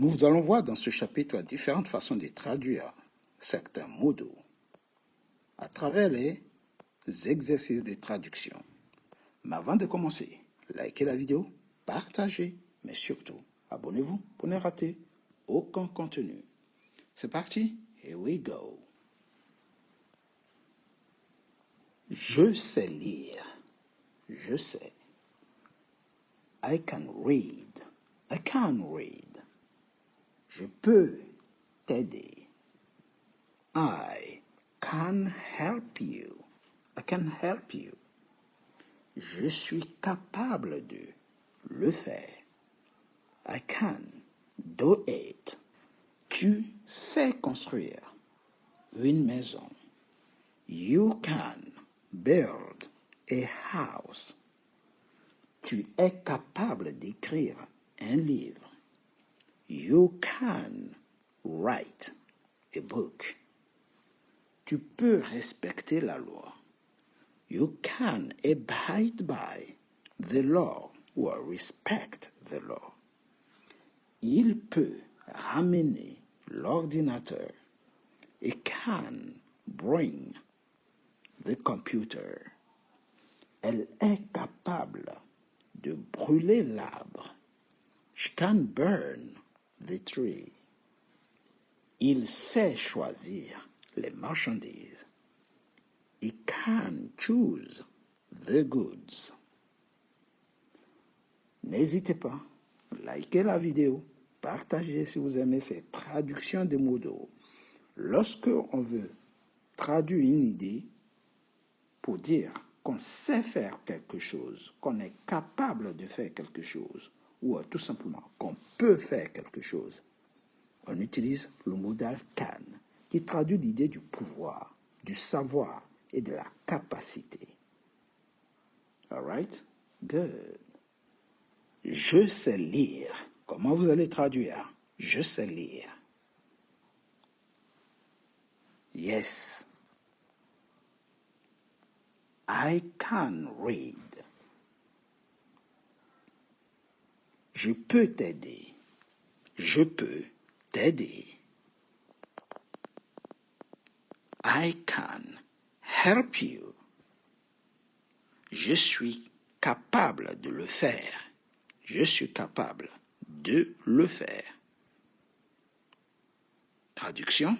Nous allons voir dans ce chapitre différentes façons de traduire certains mots à travers les exercices de traduction. Mais avant de commencer, likez la vidéo, partagez, mais surtout, abonnez-vous pour ne rater aucun contenu. C'est parti, here we go. Je sais lire. Je sais. I can read. I can read. Je peux t'aider. I can help you. I can help you. Je suis capable de le faire. I can do it. Tu sais construire une maison. You can build a house. Tu es capable d'écrire un livre. You can write a book. Tu peux respecter la loi. You can abide by the law or respect the law. Il peut ramener l'ordinateur. It can bring the computer. Elle est capable de brûler l'arbre. She can burn the tree. Il sait choisir les marchandises. He can choose the goods. N'hésitez pas, likez la vidéo, partagez si vous aimez ces traductions de mots d'eau. Lorsque on veut traduire une idée pour dire qu'on sait faire quelque chose, qu'on est capable de faire quelque chose, ou tout simplement qu'on peut faire quelque chose, on utilise le modal can, qui traduit l'idée du pouvoir, du savoir et de la capacité. All right? Good. Je sais lire. Comment vous allez traduire? Je sais lire. Yes. I can read. Je peux t'aider. Je peux t'aider. I can help you. Je suis capable de le faire. Je suis capable de le faire. Traduction.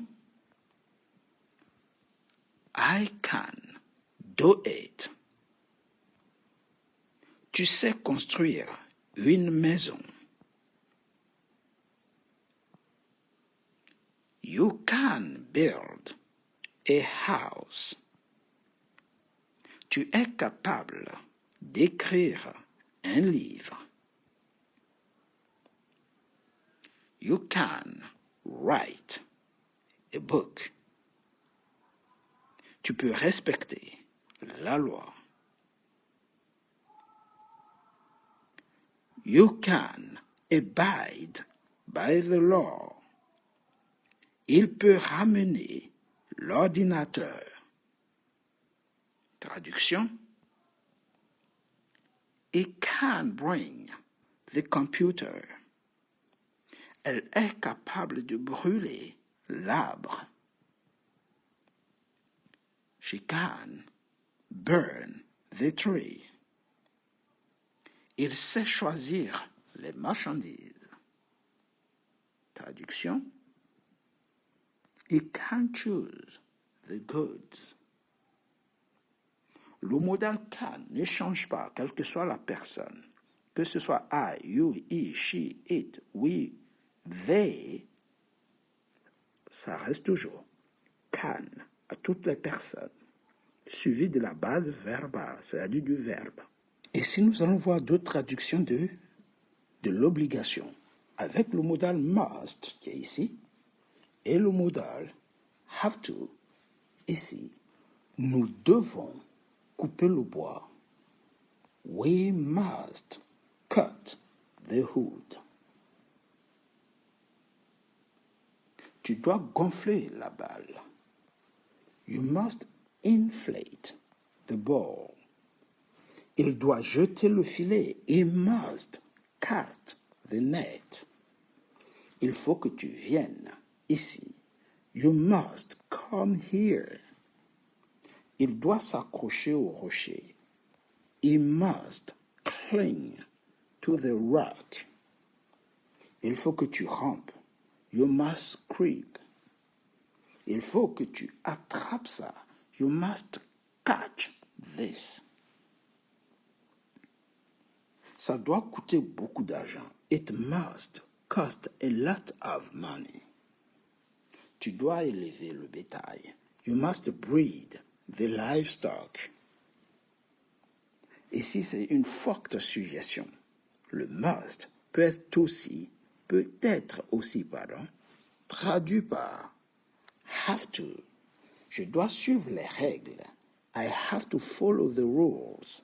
I can do it. Tu sais construire une maison. You can build a house. Tu es capable d'écrire un livre. You can write a book. Tu peux respecter la loi. You can abide by the law. Il peut ramener l'ordinateur. Traduction. It can bring the computer. Elle est capable de brûler l'arbre. She can burn the tree. Il sait choisir les marchandises. Traduction. He can choose the goods. Le modal can ne change pas, quelle que soit la personne. Que ce soit I, you, he, she, it, we, they, ça reste toujours can à toutes les personnes, suivi de la base verbale, c'est-à-dire du verbe. Et si nous allons voir d'autres traductions de l'obligation, avec le modal must, qui est ici, et le modal have to, ici, nous devons couper le bois. We must cut the wood. Tu dois gonfler la balle. You must inflate the ball. Il doit jeter le filet. He must cast the net. Il faut que tu viennes ici. You must come here. Il doit s'accrocher au rocher. He must cling to the rock. Il faut que tu rampes. You must creep. Il faut que tu attrapes ça. You must catch this. Ça doit coûter beaucoup d'argent. It must cost a lot of money. Tu dois élever le bétail. You must breed the livestock. Ici, c'est une forte suggestion. Le must peut être aussi, traduit par have to. Je dois suivre les règles. I have to follow the rules.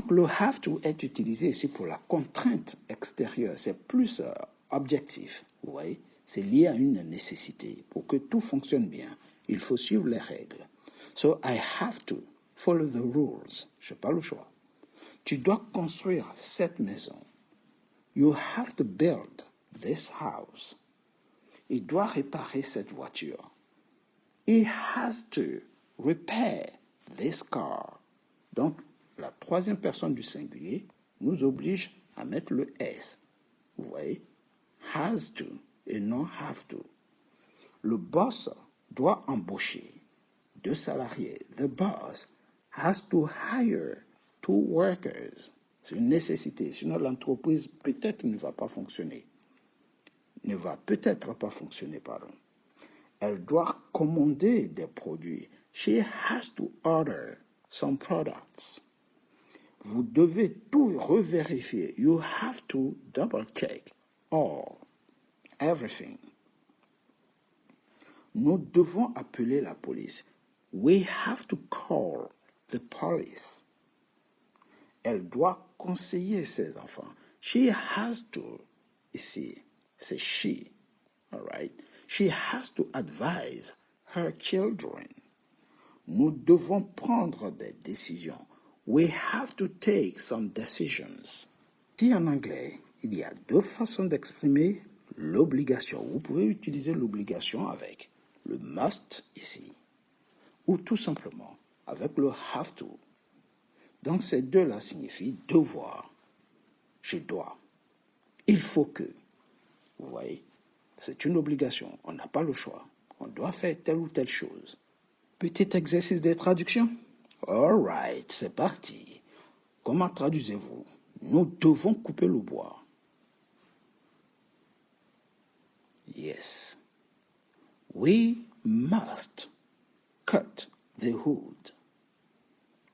Le have to est utilisé ici pour la contrainte extérieure. C'est plus objectif. Vous voyez? C'est lié à une nécessité. Pour que tout fonctionne bien, il faut suivre les règles. So I have to follow the rules. Je n'ai pas le choix. Tu dois construire cette maison. You have to build this house. Il doit réparer cette voiture. He has to repair this car. Donc, la troisième personne du singulier nous oblige à mettre le S. Vous voyez? Has to et non have to. Le boss doit embaucher 2 salariés. The boss has to hire 2 workers. C'est une nécessité. Sinon, l'entreprise peut-être ne va pas fonctionner. Ne va peut-être pas fonctionner, pardon. Elle doit commander des produits. She has to order some products. Vous devez tout revérifier. You have to double check all, everything. Nous devons appeler la police. We have to call the police. Elle doit conseiller ses enfants. She has to, ici, c'est she, all right? She has to advise her children. Nous devons prendre des décisions. We have to take some decisions. Si en anglais, il y a 2 façons d'exprimer l'obligation. Vous pouvez utiliser l'obligation avec le must ici, ou tout simplement avec le have to. Donc ces deux-là signifient devoir. Je dois. Il faut que. Vous voyez, c'est une obligation. On n'a pas le choix. On doit faire telle ou telle chose. Petit exercice de traduction. All right, c'est parti. Comment traduisez-vous? Nous devons couper le bois. Yes. We must cut the wood.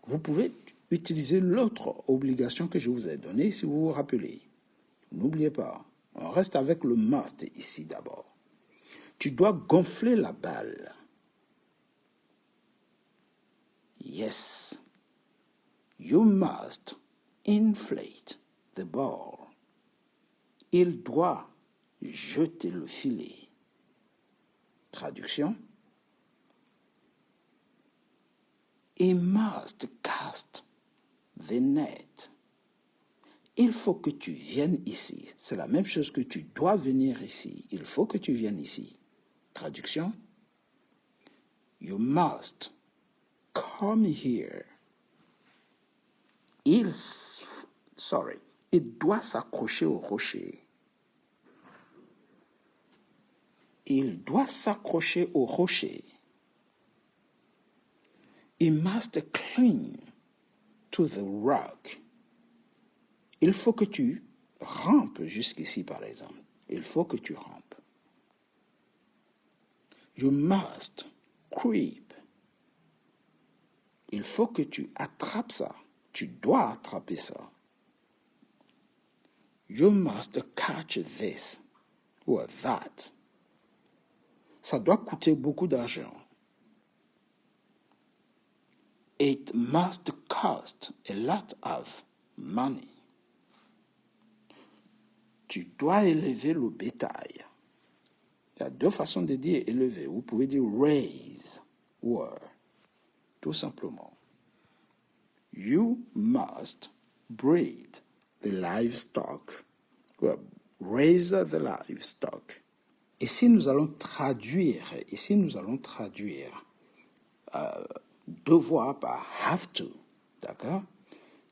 Vous pouvez utiliser l'autre obligation que je vous ai donnée si vous vous rappelez. N'oubliez pas, on reste avec le must ici d'abord. Tu dois gonfler la balle. Yes. You must inflate the ball. Il doit jeter le filet. Traduction. He must cast the net. Il faut que tu viennes ici. C'est la même chose que tu dois venir ici. Il faut que tu viennes ici. Traduction. You must come here. Il doit s'accrocher au rocher. Il doit s'accrocher au rocher. He must cling to the rock. Il faut que tu rampes jusqu'ici, par exemple. Il faut que tu rampes. You must creep. Il faut que tu attrapes ça. Tu dois attraper ça. You must catch this or that. Ça doit coûter beaucoup d'argent. It must cost a lot of money. Tu dois élever le bétail. Il y a 2 façons de dire élever. Vous pouvez dire raise ou tout simplement. You must breed the livestock. raise the livestock. Ici, nous allons traduire, devoir par have to, d'accord?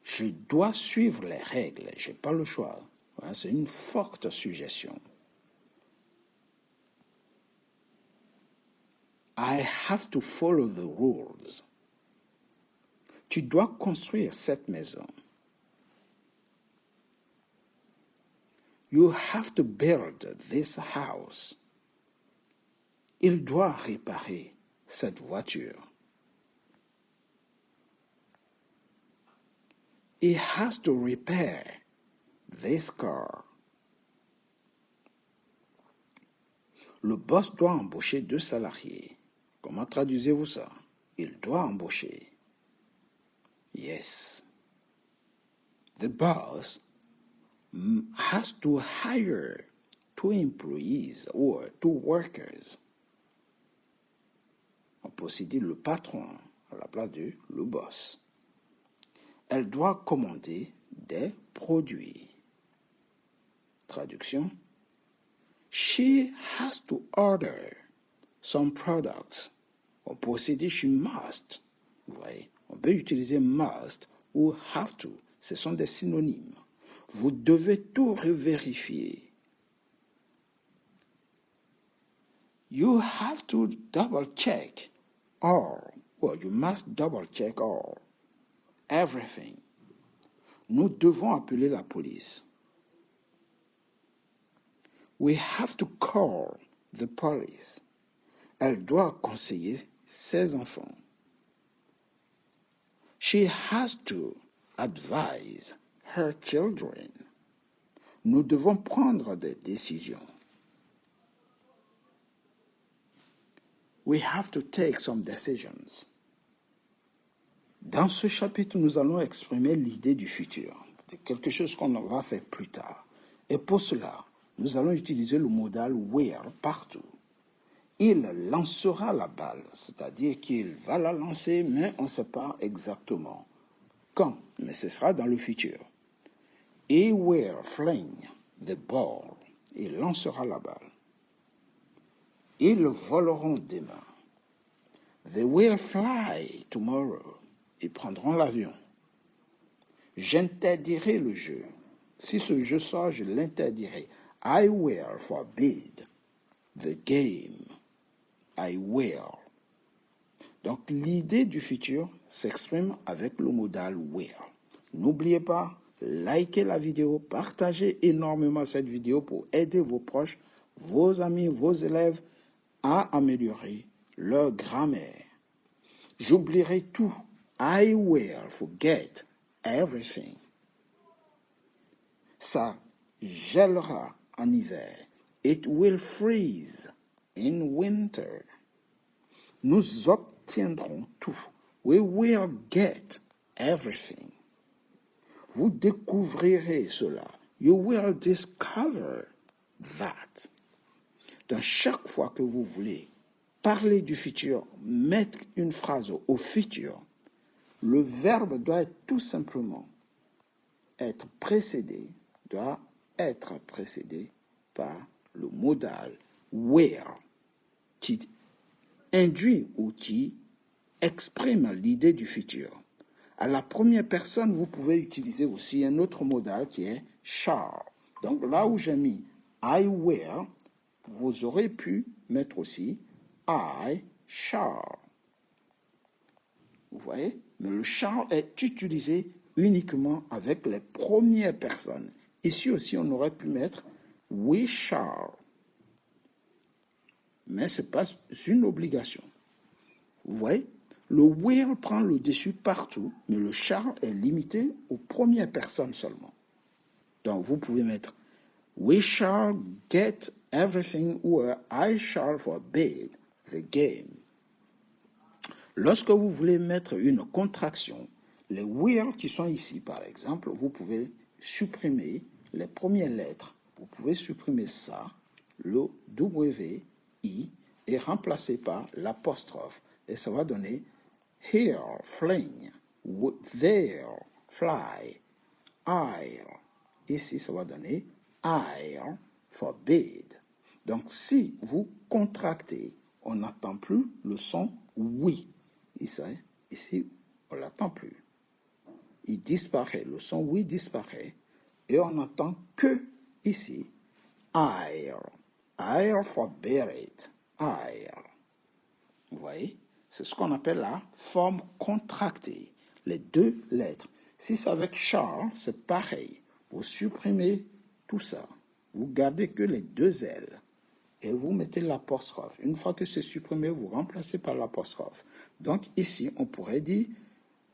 Je dois suivre les règles, je n'ai pas le choix. C'est une forte suggestion. I have to follow the rules. Tu dois construire cette maison. You have to build this house. Il doit réparer cette voiture. He has to repair this car. Le boss doit embaucher 2 salariés. Comment traduisez-vous ça? Il doit embaucher. Yes. The boss has to hire 2 employees or 2 workers. On peut aussi dire le patron à la place de le boss. Elle doit commander des produits. Traduction. She has to order some products. On peut aussi dire she must. Vous voyez, on peut utiliser must ou have to. Ce sont des synonymes. Vous devez tout revérifier. You have to double check all. Well, you must double check all. Everything. Nous devons appeler la police. We have to call the police. Elle doit conseiller ses enfants. She has to advise her children. Nous devons prendre des décisions. We have to take some decisions. Dans ce chapitre, nous allons exprimer l'idée du futur, de quelque chose qu'on va faire plus tard. Et pour cela, nous allons utiliser le modal will partout. Il lancera la balle, c'est-à-dire qu'il va la lancer, mais on ne sait pas exactement quand, mais ce sera dans le futur. He will fling the ball. Il lancera la balle. Ils voleront demain. They will fly tomorrow. Ils prendront l'avion. J'interdirai le jeu. Si ce jeu sort, je l'interdirai. I will forbid the game. I will. Donc, l'idée du futur s'exprime avec le modal will. N'oubliez pas, likez la vidéo, partagez énormément cette vidéo pour aider vos proches, vos amis, vos élèves à améliorer leur grammaire. J'oublierai tout. I will forget everything. Ça gèlera en hiver. It will freeze in winter. Nous obtiendrons tout. We will get everything. Vous découvrirez cela. You will discover that. Donc, chaque fois que vous voulez parler du futur, mettre une phrase au futur, le verbe doit être tout simplement doit être précédé par le modal will, qui induit ou qui exprime l'idée du futur. À la première personne, vous pouvez utiliser aussi un autre modal qui est shall. Donc là où j'ai mis I will, vous aurez pu mettre aussi I shall. Vous voyez? Mais le shall est utilisé uniquement avec les premières personnes. Ici aussi, on aurait pu mettre we shall. Mais ce n'est pas une obligation. Vous voyez? Le will prend le dessus partout, mais le shall est limité aux premières personnes seulement. Donc, vous pouvez mettre we shall get everything ou I shall forbid the game. Lorsque vous voulez mettre une contraction, les will qui sont ici, par exemple, vous pouvez supprimer les premières lettres. Vous pouvez supprimer ça, le W, I, et remplacer par l'apostrophe. Et ça va donner here, fling, there, fly, I'll. Ici, ça va donner I forbid. Donc, si vous contractez, on n'entend plus le son oui. Ici on ne l'entend plus. Il disparaît, le son oui disparaît. Et on n'entend que ici, I forbid it. I. Vous voyez? C'est ce qu'on appelle la forme contractée. Les deux lettres. Si c'est avec Charles, c'est pareil. Vous supprimez tout ça. Vous gardez que les deux L. Et vous mettez l'apostrophe. Une fois que c'est supprimé, vous remplacez par l'apostrophe. Donc ici, on pourrait dire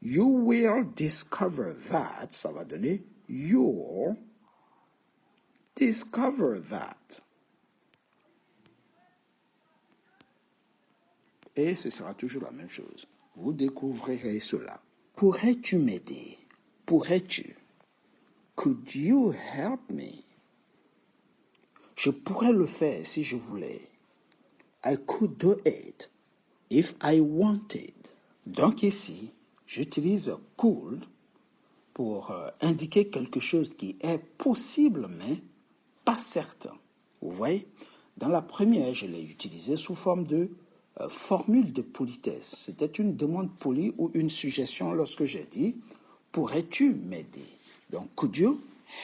You will discover that. Ça va donner You'll discover that. Et ce sera toujours la même chose. Vous découvrirez cela. Pourrais-tu m'aider? Pourrais-tu? Could you help me? Je pourrais le faire si je voulais. I could do it if I wanted. Donc ici, j'utilise could pour indiquer quelque chose qui est possible mais pas certain. Vous voyez? Dans la première, je l'ai utilisé sous forme de formule de politesse. C'était une demande polie ou une suggestion lorsque j'ai dit « Pourrais-tu m'aider ?» Donc, « Could you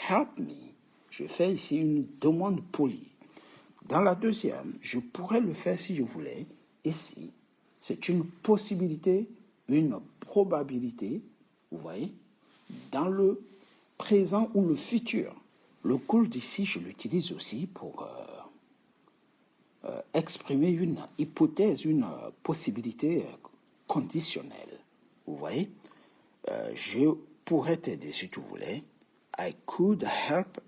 help me ?» Je fais ici une demande polie. Dans la deuxième, je pourrais le faire si je voulais. Ici, c'est une possibilité, une probabilité, vous voyez, dans le présent ou le futur. Le could ici, je l'utilise aussi pour exprimer une hypothèse, une possibilité conditionnelle. Vous voyez, je pourrais t'aider si tu voulais. I could help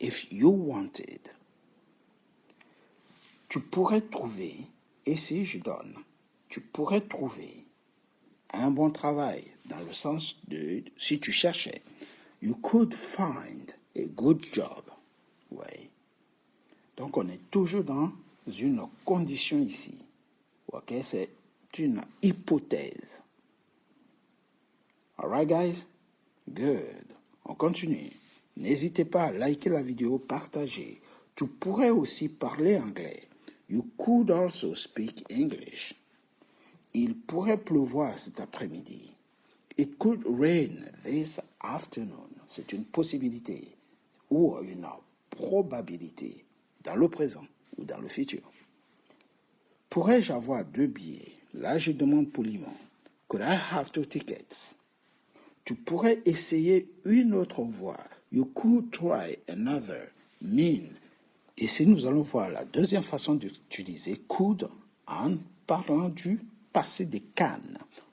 if you wanted. Tu pourrais trouver, et si je donne, tu pourrais trouver un bon travail, dans le sens de, si tu cherchais, you could find a good job. Oui. Donc, on est toujours dans une condition ici. Ok, c'est une hypothèse. Alright, guys? Good. On continue. N'hésitez pas à liker la vidéo, partager. Tu pourrais aussi parler anglais. You could also speak English. Il pourrait pleuvoir cet après-midi. It could rain this afternoon. C'est une possibilité ou une probabilité dans le présent ou dans le futur. Pourrais-je avoir 2 billets? Là, je demande poliment. Could I have 2 tickets? Tu pourrais essayer une autre voie. You could try another. Mean. Ici, nous allons voir la deuxième façon d'utiliser could en parlant du passé des can.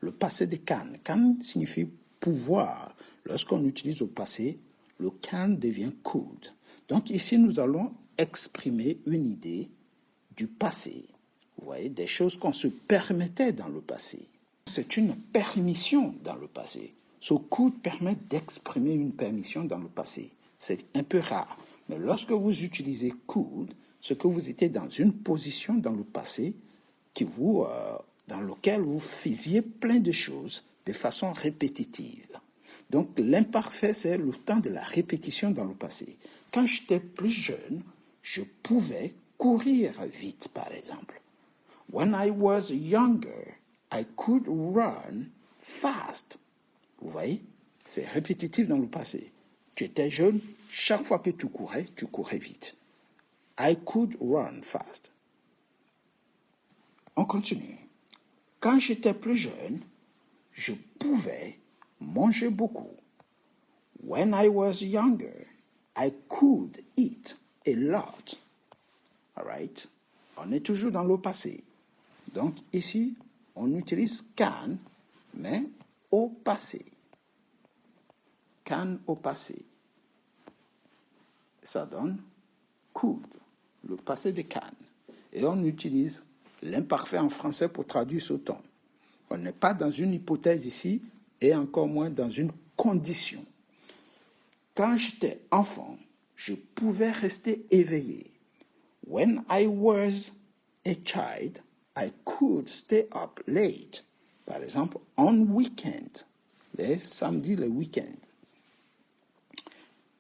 Le passé des can. Can signifie pouvoir. Lorsqu'on utilise au passé, le can devient could. Donc ici, nous allons exprimer une idée du passé. Vous voyez, des choses qu'on se permettait dans le passé. C'est une permission dans le passé. Ce could permet d'exprimer une permission dans le passé. C'est un peu rare. Mais lorsque vous utilisez could, c'est que vous étiez dans une position dans le passé dans laquelle vous faisiez plein de choses de façon répétitive. Donc l'imparfait, c'est le temps de la répétition dans le passé. Quand j'étais plus jeune, je pouvais courir vite, par exemple. When I was younger, I could run fast. Vous voyez, c'est répétitif dans le passé. Tu étais jeune, chaque fois que tu courais vite. I could run fast. On continue. Quand j'étais plus jeune, je pouvais manger beaucoup. When I was younger, I could eat a lot. All right? On est toujours dans le passé. Donc ici, on utilise can, mais au passé. Can au passé. Ça donne could, le passé de can. Et on utilise l'imparfait en français pour traduire ce ton. On n'est pas dans une hypothèse ici, et encore moins dans une condition. Quand j'étais enfant, je pouvais rester éveillé. When I was a child, I could stay up late. Par exemple, on weekend, les samedis, les week-ends.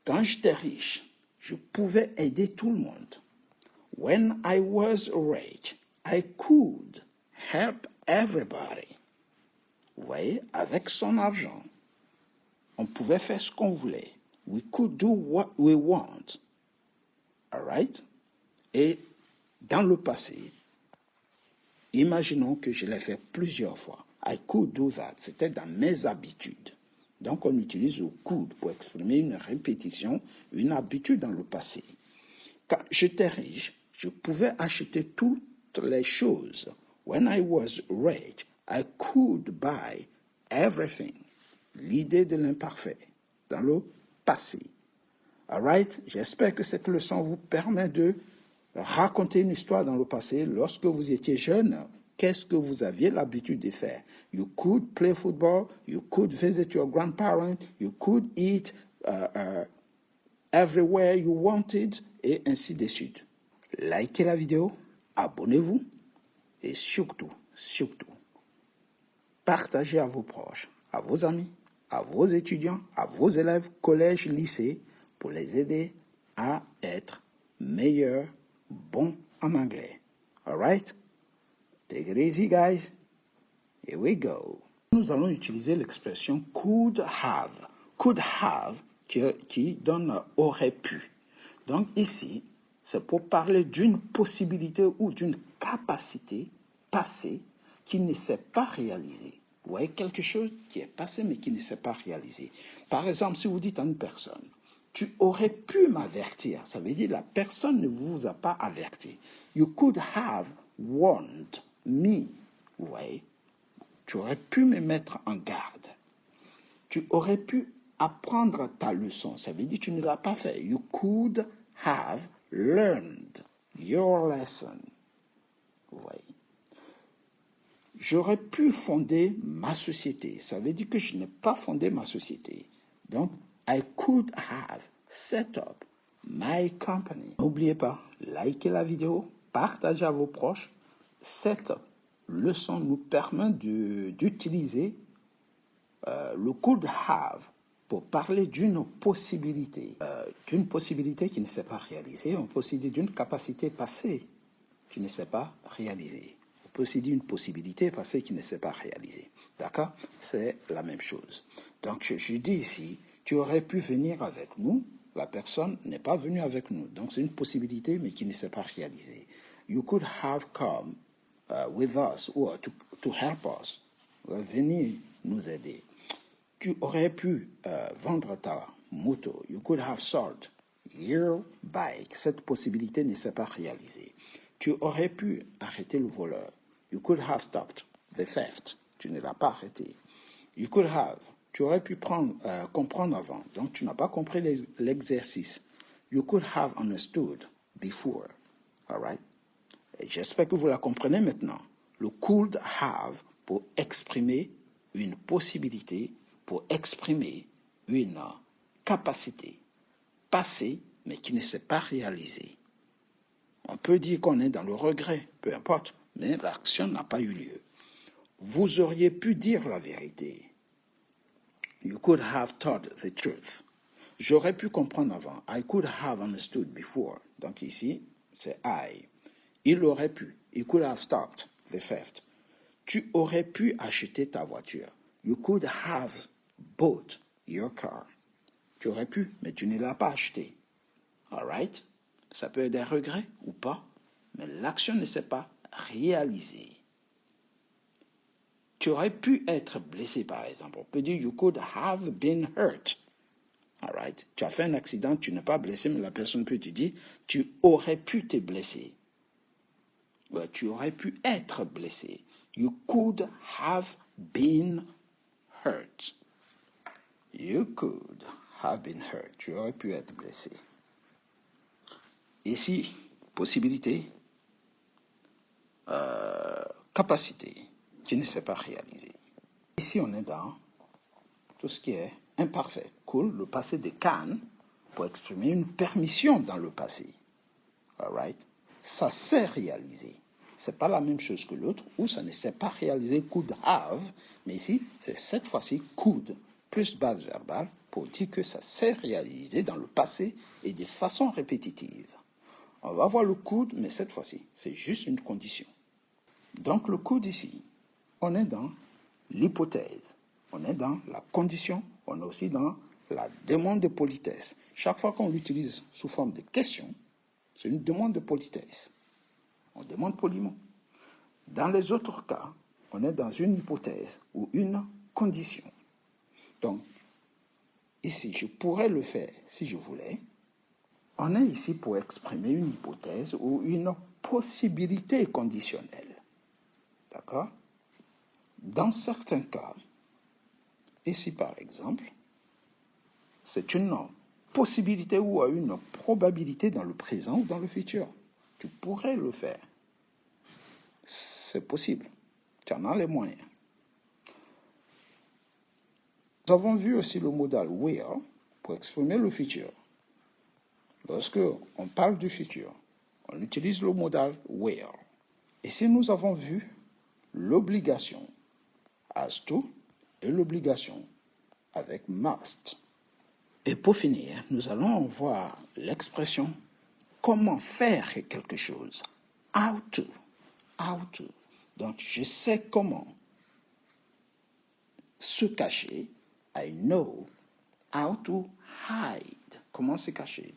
Quand j'étais riche, je pouvais aider tout le monde. When I was rich, I could help everybody. Vous voyez, avec son argent, on pouvait faire ce qu'on voulait. We could do what we want. All right? Et dans le passé, imaginons que je l'ai fait plusieurs fois. I could do that. C'était dans mes habitudes. Donc, on utilise le could pour exprimer une répétition, une habitude dans le passé. Quand j'étais riche, je pouvais acheter toutes les choses. When I was rich, I could buy everything. L'idée de l'imparfait dans le passé. All right? J'espère que cette leçon vous permet de raconter une histoire dans le passé. Lorsque vous étiez jeune, qu'est-ce que vous aviez l'habitude de faire? You could play football, you could visit your grandparents, you could eat everywhere you wanted, et ainsi de suite. Likez la vidéo, abonnez-vous, et surtout, partagez à vos proches, à vos amis, à vos étudiants, à vos élèves, collège, lycée, pour les aider à être meilleurs, bons en anglais. All right? Take it easy, guys. Here we go. Nous allons utiliser l'expression could have. Could have qui donne aurait pu. Donc ici, c'est pour parler d'une possibilité ou d'une capacité passée qui ne s'est pas réalisée. Vous voyez, quelque chose qui est passé mais qui ne s'est pas réalisé. Par exemple, si vous dites à une personne, tu aurais pu m'avertir, ça veut dire la personne ne vous a pas averti. You could have warned me. Vous voyez, tu aurais pu me mettre en garde. Tu aurais pu apprendre ta leçon. Ça veut dire que tu ne l'as pas fait. You could have learned your lesson. Vous voyez. J'aurais pu fonder ma société. Ça veut dire que je n'ai pas fondé ma société. Donc, I could have set up my company. N'oubliez pas, likez la vidéo, partagez à vos proches. Cette leçon nous permet d'utiliser le could have pour parler d'une possibilité qui ne s'est pas réalisée. On peut aussi dire d'une capacité passée qui ne s'est pas réalisée. On peut aussi dire une possibilité passée qui ne s'est pas réalisée. D'accord? C'est la même chose. Donc, je dis ici, tu aurais pu venir avec nous. La personne n'est pas venue avec nous. Donc, c'est une possibilité, mais qui ne s'est pas réalisée. You could have come with us or to help us. Venir nous aider. Tu aurais pu vendre ta moto. You could have sold your bike. Cette possibilité ne s'est pas réalisée. Tu aurais pu arrêter le voleur. You could have stopped the theft. Tu ne l'as pas arrêté. You could have. Tu aurais pu comprendre avant. Donc, tu n'as pas compris l'exercice. You could have understood before. All right? Et j'espère que vous la comprenez maintenant. Le could have pour exprimer une possibilité, pour exprimer une capacité passée, mais qui ne s'est pas réalisée. On peut dire qu'on est dans le regret, peu importe, mais l'action n'a pas eu lieu. Vous auriez pu dire la vérité. You could have told the truth. J'aurais pu comprendre avant. I could have understood before. Donc ici, c'est I. Il aurait pu. He could have stopped the theft. Tu aurais pu acheter ta voiture. You could have bought your car. Tu aurais pu, mais tu ne l'as pas acheté. All right? Ça peut être des regrets ou pas, mais l'action ne s'est pas réalisée. Tu aurais pu être blessé, par exemple. On peut dire, you could have been hurt. All right? Tu as fait un accident, tu n'es pas blessé, mais la personne peut te dire, tu aurais pu te blesser. Ouais, tu aurais pu être blessé. You could have been hurt. You could have been hurt. Tu aurais pu être blessé. Ici, possibilité, capacité qui ne s'est pas réalisée. Ici, on est dans tout ce qui est imparfait. Cool, le passé de can pour exprimer une permission dans le passé. All right? Ça s'est réalisé. C'est pas la même chose que l'autre, ou ça ne s'est pas réalisé, could have, mais ici, c'est cette fois-ci could, plus base verbale, pour dire que ça s'est réalisé dans le passé et de façon répétitive. On va voir le coude, mais cette fois-ci, c'est juste une condition. Donc le coude ici, on est dans l'hypothèse, on est dans la condition, on est aussi dans la demande de politesse. Chaque fois qu'on l'utilise sous forme de question, c'est une demande de politesse. On demande poliment. Dans les autres cas, on est dans une hypothèse ou une condition. Donc, ici, je pourrais le faire si je voulais. On est ici pour exprimer une hypothèse ou une possibilité conditionnelle. D'accord? Dans certains cas, ici par exemple, c'est une possibilité ou une probabilité dans le présent ou dans le futur. Tu pourrais le faire. C'est possible. Tu en as les moyens. Nous avons vu aussi le modal will pour exprimer le futur. Lorsque on parle du futur, on utilise le modal will. Ici, nous avons vu l'obligation has to et l'obligation avec must. Et pour finir, nous allons voir l'expression comment faire quelque chose. How to. How to. Donc, je sais comment se cacher. I know how to hide. Comment se cacher.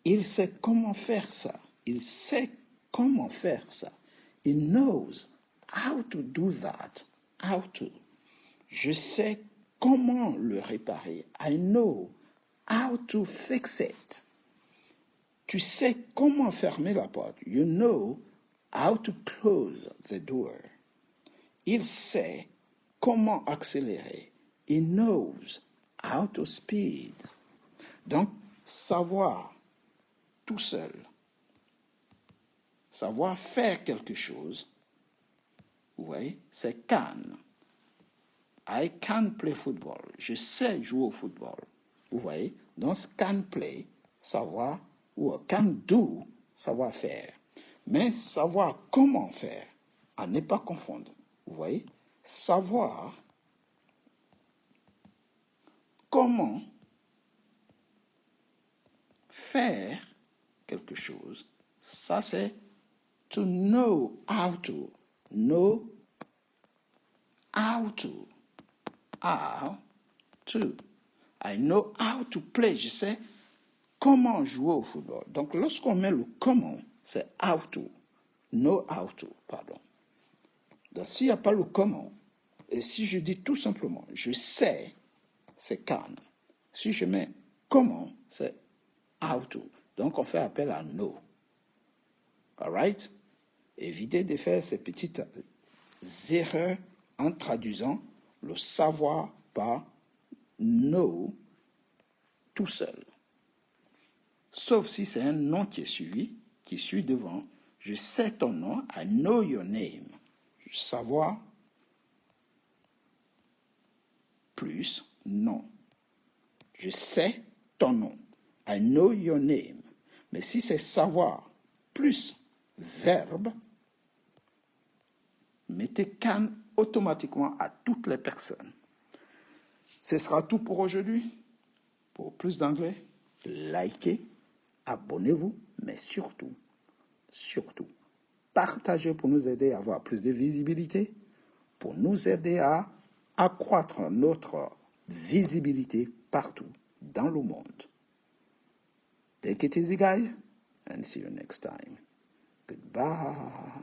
Il sait comment faire ça. Il sait comment faire ça. He knows how to do that. How to. Je sais comment le réparer. I know how to fix it. Tu sais comment fermer la porte. You know how to close the door. Il sait comment accélérer. He knows how to speed. Donc, savoir tout seul, savoir faire quelque chose, oui, c'est can. I can play football. Je sais jouer au football. Vous voyez? Donc, can play, savoir, ou can do, savoir faire. Mais savoir comment faire, à ne pas confondre. Vous voyez? Savoir comment faire quelque chose, ça c'est to know how to. Know how to. How to. I know how to play. Je sais comment jouer au football. Donc, lorsqu'on met le comment, c'est how to. Know how to, pardon. Donc, s'il n'y a pas le comment, et si je dis tout simplement, je sais, c'est can. Si je mets comment, c'est how to. Donc, on fait appel à know. All right? Évitez de faire ces petites erreurs en traduisant le savoir par know tout seul. Sauf si c'est un nom qui est suivi, qui suit devant. Je sais ton nom, I know your name. Savoir plus nom. Je sais ton nom, I know your name. Mais si c'est savoir plus verbe, mettez can automatiquement à toutes les personnes. Ce sera tout pour aujourd'hui. Pour plus d'anglais, likez, abonnez-vous, mais surtout, partagez pour nous aider à avoir plus de visibilité, pour nous aider à accroître notre visibilité partout dans le monde. Take it easy, guys, and see you next time. Goodbye.